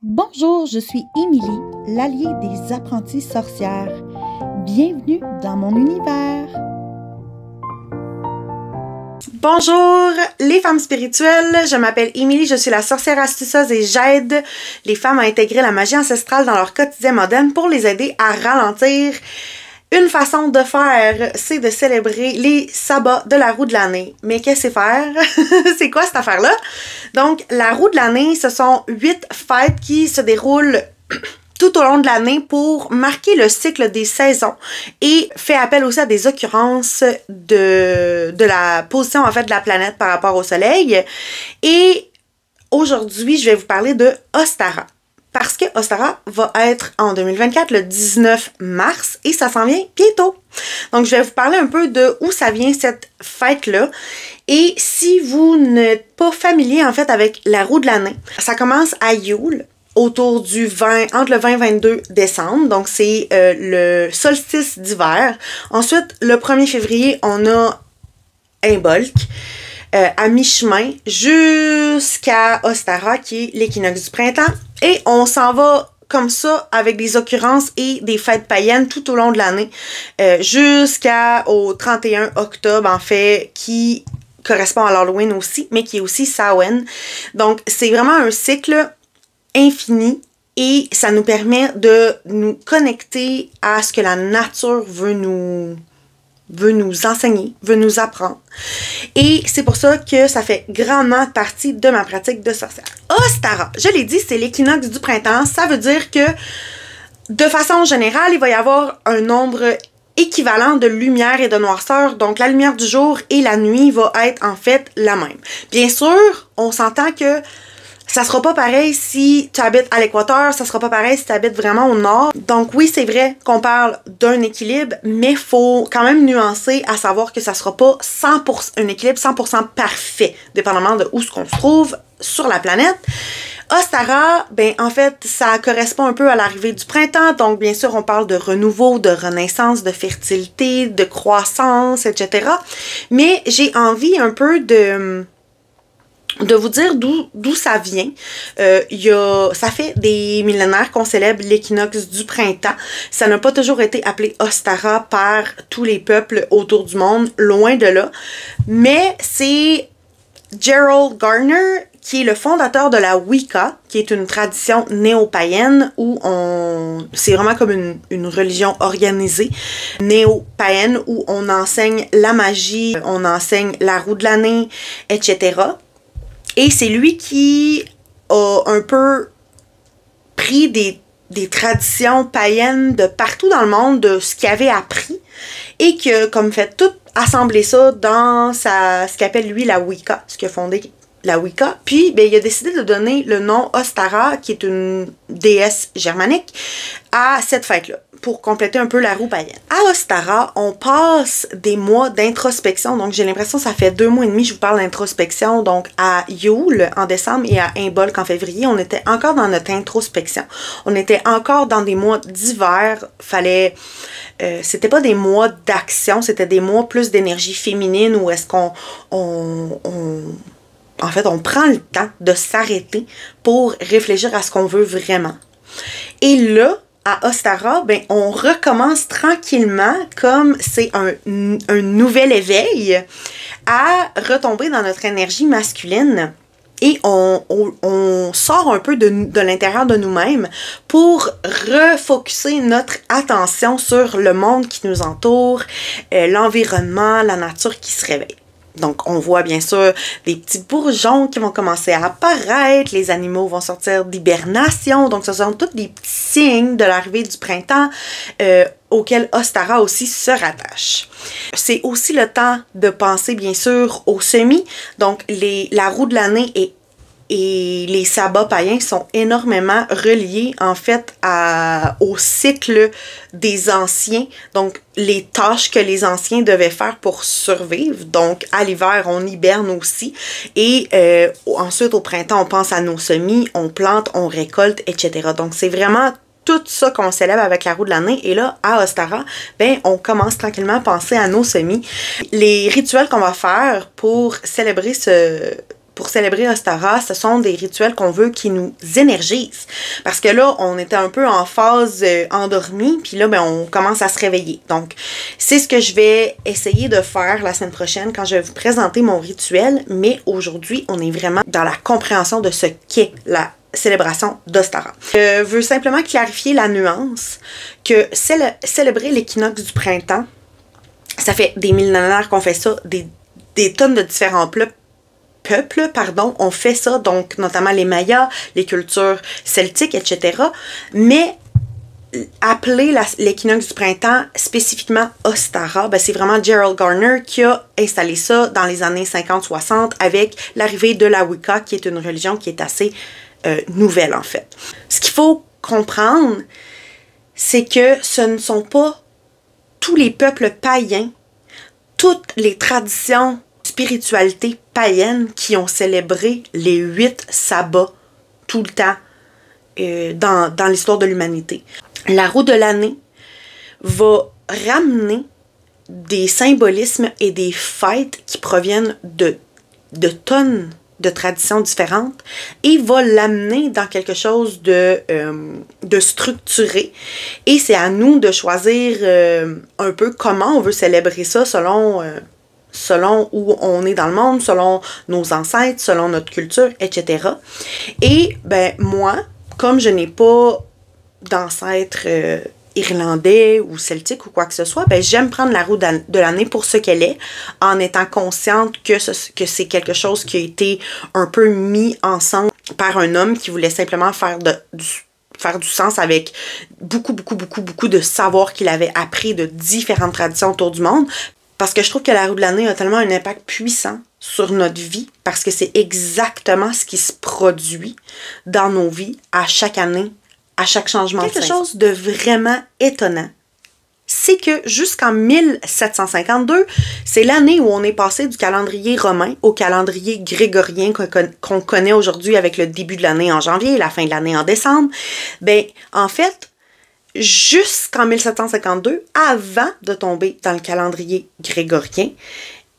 Bonjour, je suis Émilie, l'alliée des apprenties sorcières. Bienvenue dans mon univers. Bonjour les femmes spirituelles, je m'appelle Émilie, je suis la sorcière astucieuse et j'aide les femmes à intégrer la magie ancestrale dans leur quotidien moderne pour les aider à ralentir. Une façon de faire, c'est de célébrer les sabbats de la roue de l'année. Mais qu'est-ce que c'est faire? C'est quoi cette affaire-là? Donc, la roue de l'année, ce sont 8 fêtes qui se déroulent tout au long de l'année pour marquer le cycle des saisons et fait appel aussi à des occurrences de la position en fait de la planète par rapport au soleil. Et aujourd'hui, je vais vous parler de Ostara. Parce que Ostara va être en 2024, le 19 mars, et ça s'en vient bientôt. Donc, je vais vous parler un peu de où ça vient cette fête-là. Et si vous n'êtes pas familier, en fait, avec la roue de l'année, ça commence à Yule, autour du 20, entre le 20 et 22 décembre. Donc, c'est le solstice d'hiver. Ensuite, le 1er février, on a Imbolc. À mi-chemin jusqu'à Ostara, qui est l'équinoxe du printemps. Et on s'en va comme ça avec des occurrences et des fêtes païennes tout au long de l'année jusqu'au 31 octobre, en fait, qui correspond à l'Halloween aussi, mais qui est aussi Samhain. Donc, c'est vraiment un cycle infini et ça nous permet de nous connecter à ce que la nature veut nous enseigner, veut nous apprendre. Et c'est pour ça que ça fait grandement partie de ma pratique de sorcière. Ostara, je l'ai dit, c'est l'équinoxe du printemps. Ça veut dire que, de façon générale, il va y avoir un nombre équivalent de lumière et de noirceur. Donc, la lumière du jour et la nuit va être en fait la même. Bien sûr, on s'entend que ça sera pas pareil si tu habites à l'équateur, ça sera pas pareil si tu habites vraiment au nord. Donc oui, c'est vrai qu'on parle d'un équilibre, mais faut quand même nuancer à savoir que ça sera pas 100%, un équilibre 100% parfait, dépendamment de où ce qu'on se trouve sur la planète. Ostara, ben en fait, ça correspond un peu à l'arrivée du printemps, donc bien sûr, on parle de renouveau, de renaissance, de fertilité, de croissance, etc. Mais j'ai envie un peu de vous dire d'où ça vient. Ça fait des millénaires qu'on célèbre l'équinoxe du printemps. Ça n'a pas toujours été appelé Ostara par tous les peuples autour du monde, loin de là. Mais c'est Gerald Gardner, qui est le fondateur de la Wicca, qui est une tradition néo-païenne où c'est vraiment comme une religion organisée néo-païenne où on enseigne la magie, on enseigne la roue de l'année, etc. Et c'est lui qui a un peu pris des traditions païennes de partout dans le monde, de ce qu'il avait appris, et qui a comme fait tout assembler ça dans ce qu'il appelle lui la Wicca, ce qu'il a fondé la Wicca. Puis ben, il a décidé de donner le nom Ostara, qui est une déesse germanique, à cette fête-là, pour compléter un peu la roue païenne. À Ostara, on passe des mois d'introspection. Donc, j'ai l'impression que ça fait 2 mois et demi que je vous parle d'introspection. Donc, à Yule, en décembre, et à Imbolc, en février, on était encore dans notre introspection. On était encore dans des mois d'hiver. C'était pas des mois d'action, c'était des mois plus d'énergie féminine où est-ce qu'on en fait, on prend le temps de s'arrêter pour réfléchir à ce qu'on veut vraiment. Et là, à Ostara, ben, on recommence tranquillement, comme c'est un nouvel éveil, à retomber dans notre énergie masculine. Et on sort un peu de l'intérieur de nous-mêmes pour refocuser notre attention sur le monde qui nous entoure, l'environnement, la nature qui se réveille. Donc, on voit bien sûr des petits bourgeons qui vont commencer à apparaître, les animaux vont sortir d'hibernation, donc ce sont tous des petits signes de l'arrivée du printemps auxquels Ostara aussi se rattache. C'est aussi le temps de penser bien sûr aux semis, donc la roue de l'année et les sabbats païens sont énormément reliés en fait au cycle des anciens, donc les tâches que les anciens devaient faire pour survivre. Donc à l'hiver, on hiberne aussi et ensuite au printemps, on pense à nos semis, on plante, on récolte, etc. Donc c'est vraiment tout ça qu'on célèbre avec la roue de l'année. Et là, à Ostara, ben, on commence tranquillement à penser à nos semis. Les rituels qu'on va faire pour célébrer pour célébrer Ostara, ce sont des rituels qu'on veut qui nous énergisent. Parce que là, on était un peu en phase endormie, puis là, ben, on commence à se réveiller. Donc, c'est ce que je vais essayer de faire la semaine prochaine quand je vais vous présenter mon rituel, mais aujourd'hui, on est vraiment dans la compréhension de ce qu'est la célébration d'Ostara. Je veux simplement clarifier la nuance que célébrer l'équinoxe du printemps, ça fait des millénaires qu'on fait ça, des tonnes de différents peuples, ont fait ça, donc notamment les Mayas, les cultures celtiques, etc. Mais appeler l'équinoxe du printemps spécifiquement Ostara, ben c'est vraiment Gerald Garner qui a installé ça dans les années 50-60 avec l'arrivée de la Wicca, qui est une religion qui est assez nouvelle en fait. Ce qu'il faut comprendre, c'est que ce ne sont pas tous les peuples païens, toutes les traditions, spiritualités païennes qui ont célébré les 8 sabbats tout le temps dans l'histoire de l'humanité. La roue de l'année va ramener des symbolismes et des fêtes qui proviennent de tonnes de traditions différentes et va l'amener dans quelque chose de structuré. Et c'est à nous de choisir un peu comment on veut célébrer ça selon où on est dans le monde, selon nos ancêtres, selon notre culture, etc. Et ben moi, comme je n'ai pas d'ancêtres irlandais ou celtique ou quoi que ce soit, ben j'aime prendre la roue de l'année pour ce qu'elle est, en étant consciente que c'est quelque chose qui a été un peu mis ensemble par un homme qui voulait simplement faire du sens avec beaucoup de savoir qu'il avait appris de différentes traditions autour du monde. Parce que je trouve que la roue de l'année a tellement un impact puissant sur notre vie, parce que c'est exactement ce qui se produit dans nos vies à chaque année, à chaque changement. Quelque chose de vraiment étonnant, c'est que jusqu'en 1752, c'est l'année où on est passé du calendrier romain au calendrier grégorien qu'on connaît aujourd'hui avec le début de l'année en janvier et la fin de l'année en décembre. Ben, en fait, jusqu'en 1752, avant de tomber dans le calendrier grégorien,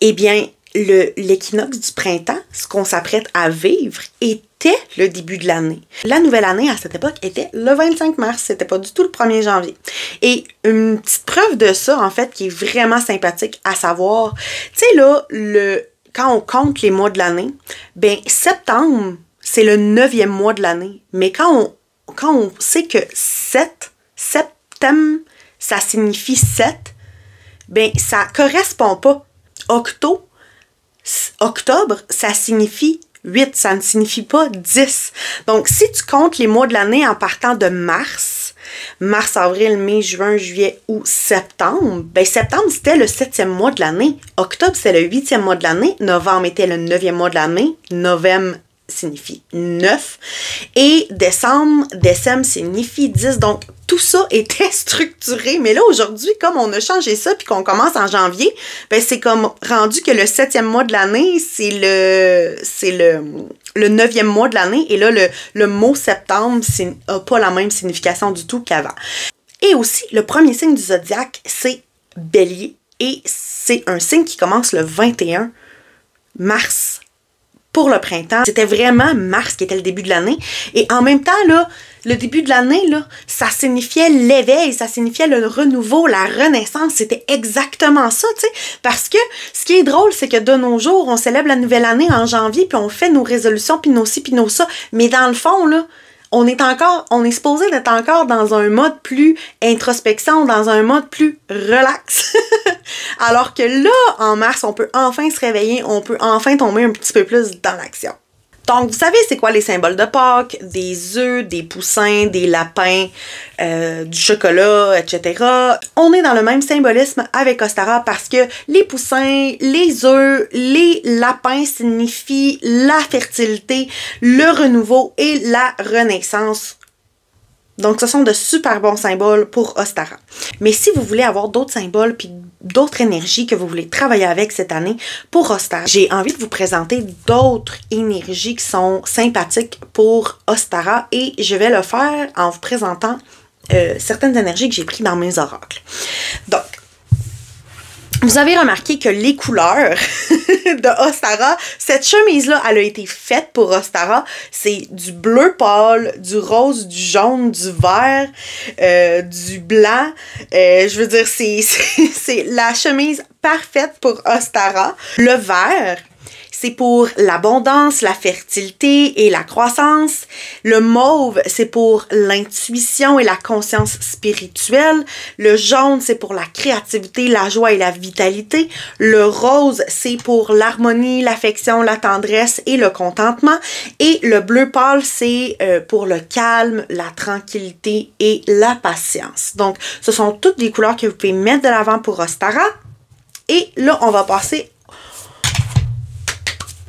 eh bien, l'équinoxe du printemps, ce qu'on s'apprête à vivre, était le début de l'année. La nouvelle année, à cette époque, était le 25 mars. C'était pas du tout le 1er janvier. Et une petite preuve de ça, en fait, qui est vraiment sympathique à savoir, tu sais, là, quand on compte les mois de l'année, ben, septembre, c'est le 9e mois de l'année. Mais quand on sait que septembre, ça signifie 7, ben, ça correspond pas. Octobre, ça signifie 8, ça ne signifie pas 10. Donc, si tu comptes les mois de l'année en partant de mars, avril, mai, juin, juillet ou septembre, ben septembre, c'était le 7e mois de l'année. Octobre, c'est le 8e mois de l'année. Novembre était le 9e mois de l'année. Novembre signifie 9. Et décembre signifie 10. Donc, tout ça était structuré. Mais là, aujourd'hui, comme on a changé ça puis qu'on commence en janvier, ben c'est comme rendu que le 7e mois de l'année, c'est le 9e mois de l'année. Et là, le mot septembre n'a pas la même signification du tout qu'avant. Et aussi, le premier signe du zodiaque, c'est Bélier. Et c'est un signe qui commence le 21 mars. Pour le printemps, c'était vraiment mars qui était le début de l'année. Et en même temps, là, le début de l'année, là, ça signifiait l'éveil, ça signifiait le renouveau, la renaissance. C'était exactement ça, tu sais. Parce que ce qui est drôle, c'est que de nos jours, on célèbre la nouvelle année en janvier, puis on fait nos résolutions, puis nos ci, puis nos ça. Mais dans le fond, là, on est supposé d'être encore dans un mode plus introspection, dans un mode plus relax. Alors que là, en mars, on peut enfin se réveiller, on peut enfin tomber un petit peu plus dans l'action. Donc, vous savez, c'est quoi les symboles de Pâques? Des œufs, des poussins, des lapins, du chocolat, etc. On est dans le même symbolisme avec Ostara parce que les poussins, les œufs, les lapins signifient la fertilité, le renouveau et la renaissance. Donc, ce sont de super bons symboles pour Ostara. Mais si vous voulez avoir d'autres symboles puis d'autres énergies que vous voulez travailler avec cette année pour Ostara, j'ai envie de vous présenter d'autres énergies qui sont sympathiques pour Ostara et je vais le faire en vous présentant certaines énergies que j'ai prises dans mes oracles. Donc, Vous avez remarqué que les couleurs de Ostara, cette chemise-là, elle a été faite pour Ostara. C'est du bleu pâle, du rose, du jaune, du vert, du blanc. Je veux dire, c'est la chemise parfaite pour Ostara. Le vert, c'est pour l'abondance, la fertilité et la croissance. Le mauve, c'est pour l'intuition et la conscience spirituelle. Le jaune, c'est pour la créativité, la joie et la vitalité. Le rose, c'est pour l'harmonie, l'affection, la tendresse et le contentement. Et le bleu pâle, c'est pour le calme, la tranquillité et la patience. Donc, ce sont toutes des couleurs que vous pouvez mettre de l'avant pour Ostara. Et là, on va passer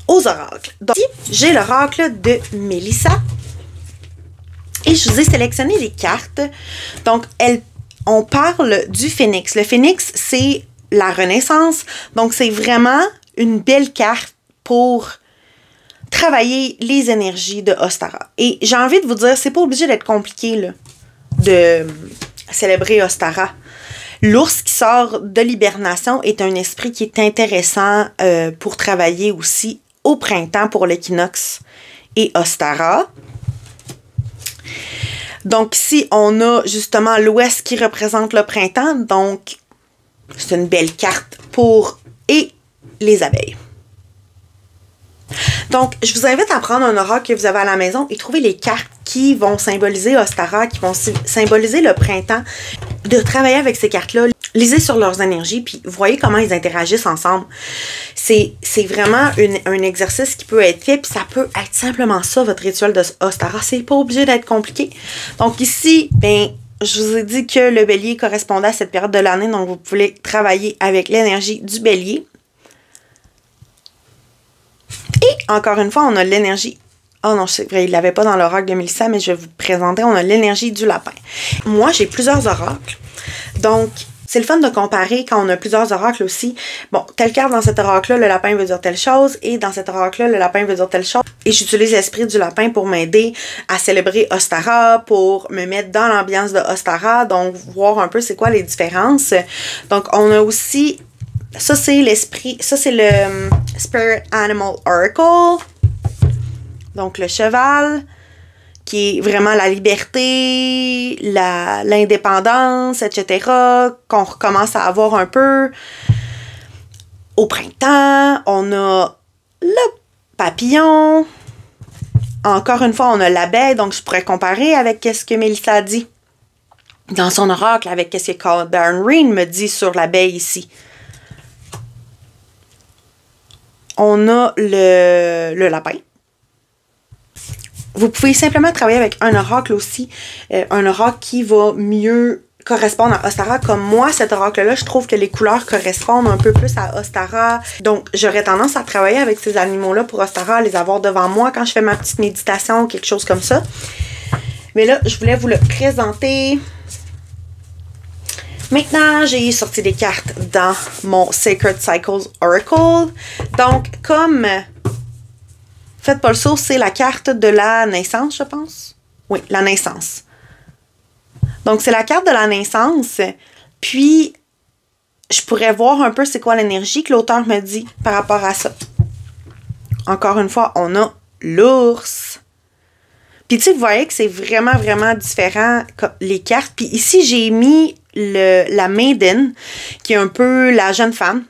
aux oracles. Donc, ici, j'ai l'oracle de Mélissa. Et je vous ai sélectionné les cartes. Donc, on parle du phénix. Le phénix, c'est la renaissance. Donc, c'est vraiment une belle carte pour travailler les énergies de Ostara. Et j'ai envie de vous dire, c'est pas obligé d'être compliqué, là, de célébrer Ostara. L'ours qui sort de l'hibernation est un esprit qui est intéressant pour travailler aussi au printemps pour l'équinoxe et Ostara. Donc ici, on a justement l'ouest qui représente le printemps. Donc, c'est une belle carte pour les abeilles. Donc, je vous invite à prendre un oracle que vous avez à la maison et trouver les cartes qui vont symboliser Ostara, qui vont symboliser le printemps. De travailler avec ces cartes-là, lisez sur leurs énergies, puis voyez comment ils interagissent ensemble. C'est vraiment un exercice qui peut être fait, puis ça peut être simplement ça, votre rituel de Ostara. C'est pas obligé d'être compliqué. Donc ici, ben, je vous ai dit que le bélier correspondait à cette période de l'année, donc vous pouvez travailler avec l'énergie du bélier. Et encore une fois, on a l'énergie. Oh non, c'est vrai, il ne l'avait pas dans l'oracle de Mélissa, mais je vais vous présenter. On a l'énergie du lapin. Moi, j'ai plusieurs oracles. Donc, c'est le fun de comparer quand on a plusieurs oracles aussi. Bon, telle carte dans cet oracle-là, le lapin veut dire telle chose. Et dans cet oracle-là, le lapin veut dire telle chose. Et j'utilise l'esprit du lapin pour m'aider à célébrer Ostara, pour me mettre dans l'ambiance de Ostara. Donc, voir un peu c'est quoi les différences. Donc, on a aussi... Ça, c'est l'esprit... Ça, c'est le Spirit Animal Oracle. Donc, le cheval, qui est vraiment la liberté, l'indépendance, etc., qu'on recommence à avoir un peu. Au printemps, on a le papillon. Encore une fois, on a l'abeille, donc je pourrais comparer avec ce que Mélissa a dit dans son oracle, avec ce que Carl Baron Reen me dit sur l'abeille ici. On a le lapin. Vous pouvez simplement travailler avec un oracle aussi, un oracle qui va mieux correspondre à Ostara. Comme moi, cet oracle-là, je trouve que les couleurs correspondent un peu plus à Ostara. Donc, j'aurais tendance à travailler avec ces animaux-là pour Ostara, à les avoir devant moi quand je fais ma petite méditation ou quelque chose comme ça. Mais là, je voulais vous le présenter. Maintenant, j'ai sorti des cartes dans mon Sacred Cycles Oracle. Donc, comme... Faites pas le saut, c'est la carte de la naissance, je pense. Oui, la naissance. Donc, c'est la carte de la naissance. Puis, je pourrais voir un peu c'est quoi l'énergie que l'auteur me dit par rapport à ça. Encore une fois, on a l'ours. Puis, tu sais, vous voyez que c'est vraiment, vraiment différent, les cartes. Puis ici, j'ai mis la maiden, qui est un peu la jeune femme.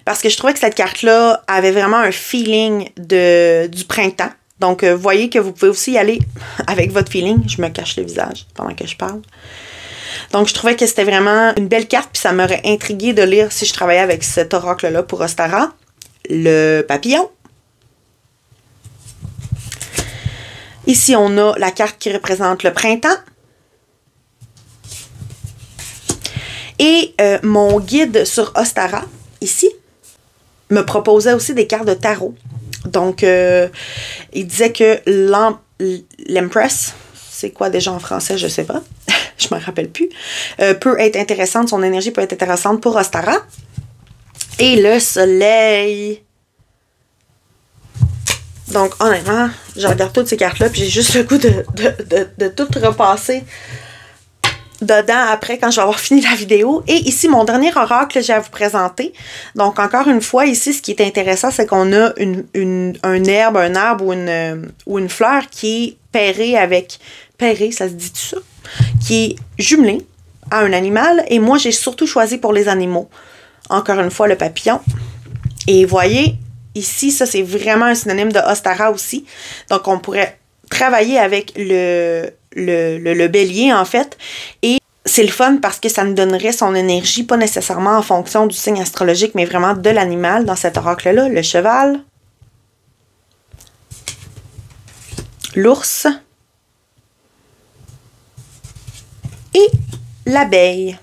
Parce que je trouvais que cette carte-là avait vraiment un feeling du printemps. Donc, vous voyez que vous pouvez aussi y aller avec votre feeling. Je me cache le visage pendant que je parle. Donc, je trouvais que c'était vraiment une belle carte. Puis ça m'aurait intriguée de lire si je travaillais avec cet oracle-là pour Ostara. Le papillon. Ici, on a la carte qui représente le printemps. Et mon guide sur Ostara, ici, me proposait aussi des cartes de tarot. Donc, il disait que l'Empress, c'est quoi déjà en français, je sais pas, je me rappelle plus, peut être intéressante, son énergie peut être intéressante pour Ostara. Et le soleil. Donc, honnêtement, je regarde toutes ces cartes-là, puis j'ai juste le goût de tout repasser dedans après quand je vais avoir fini la vidéo. Et ici, mon dernier oracle que j'ai à vous présenter. Donc, encore une fois, ici, ce qui est intéressant, c'est qu'on a un arbre ou une fleur qui est pairée, ça se dit tout ça? Qui est jumelée à un animal. Et moi, j'ai surtout choisi pour les animaux. Encore une fois, le papillon. Et voyez, ici, ça, c'est vraiment un synonyme de Ostara aussi. Donc, on pourrait travailler avec le bélier, en fait. Et c'est le fun parce que ça nous donnerait son énergie, pas nécessairement en fonction du signe astrologique, mais vraiment de l'animal dans cet oracle-là. Le cheval, l'ours et l'abeille.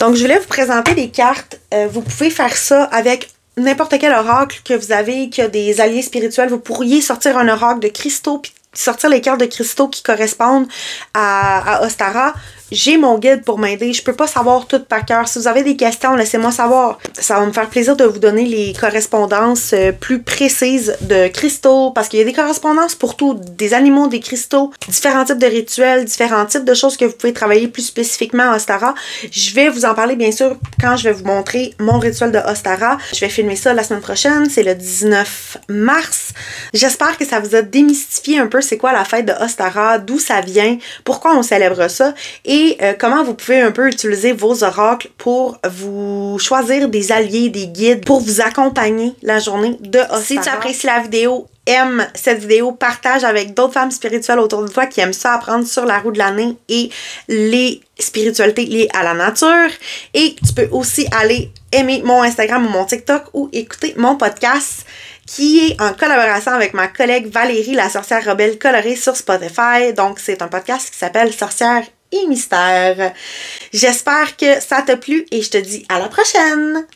Donc, je voulais vous présenter des cartes. Vous pouvez faire ça avec n'importe quel oracle que vous avez, qui a des alliés spirituels. Vous pourriez sortir un oracle de cristaux, puis sortir les cartes de cristaux qui correspondent à Ostara. J'ai mon guide pour m'aider. Je peux pas savoir tout par cœur. Si vous avez des questions, laissez-moi savoir. Ça va me faire plaisir de vous donner les correspondances plus précises de cristaux, parce qu'il y a des correspondances pour tout, des animaux, des cristaux, différents types de rituels, différents types de choses que vous pouvez travailler plus spécifiquement à Ostara. Je vais vous en parler bien sûr quand je vais vous montrer mon rituel de Ostara. Je vais filmer ça la semaine prochaine, c'est le 19 mars. J'espère que ça vous a démystifié un peu c'est quoi la fête de Ostara, d'où ça vient, pourquoi on célèbre ça, et comment vous pouvez un peu utiliser vos oracles pour vous choisir des alliés, des guides, pour vous accompagner la journée de Ostara. Si tu apprécies la vidéo, aime cette vidéo, partage avec d'autres femmes spirituelles autour de toi qui aiment ça apprendre sur la roue de l'année et les spiritualités liées à la nature. Et tu peux aussi aller aimer mon Instagram ou mon TikTok ou écouter mon podcast qui est en collaboration avec ma collègue Valérie, la sorcière rebelle colorée sur Spotify. Donc, c'est un podcast qui s'appelle Sorcière et Mystère. J'espère que ça t'a plu et je te dis à la prochaine!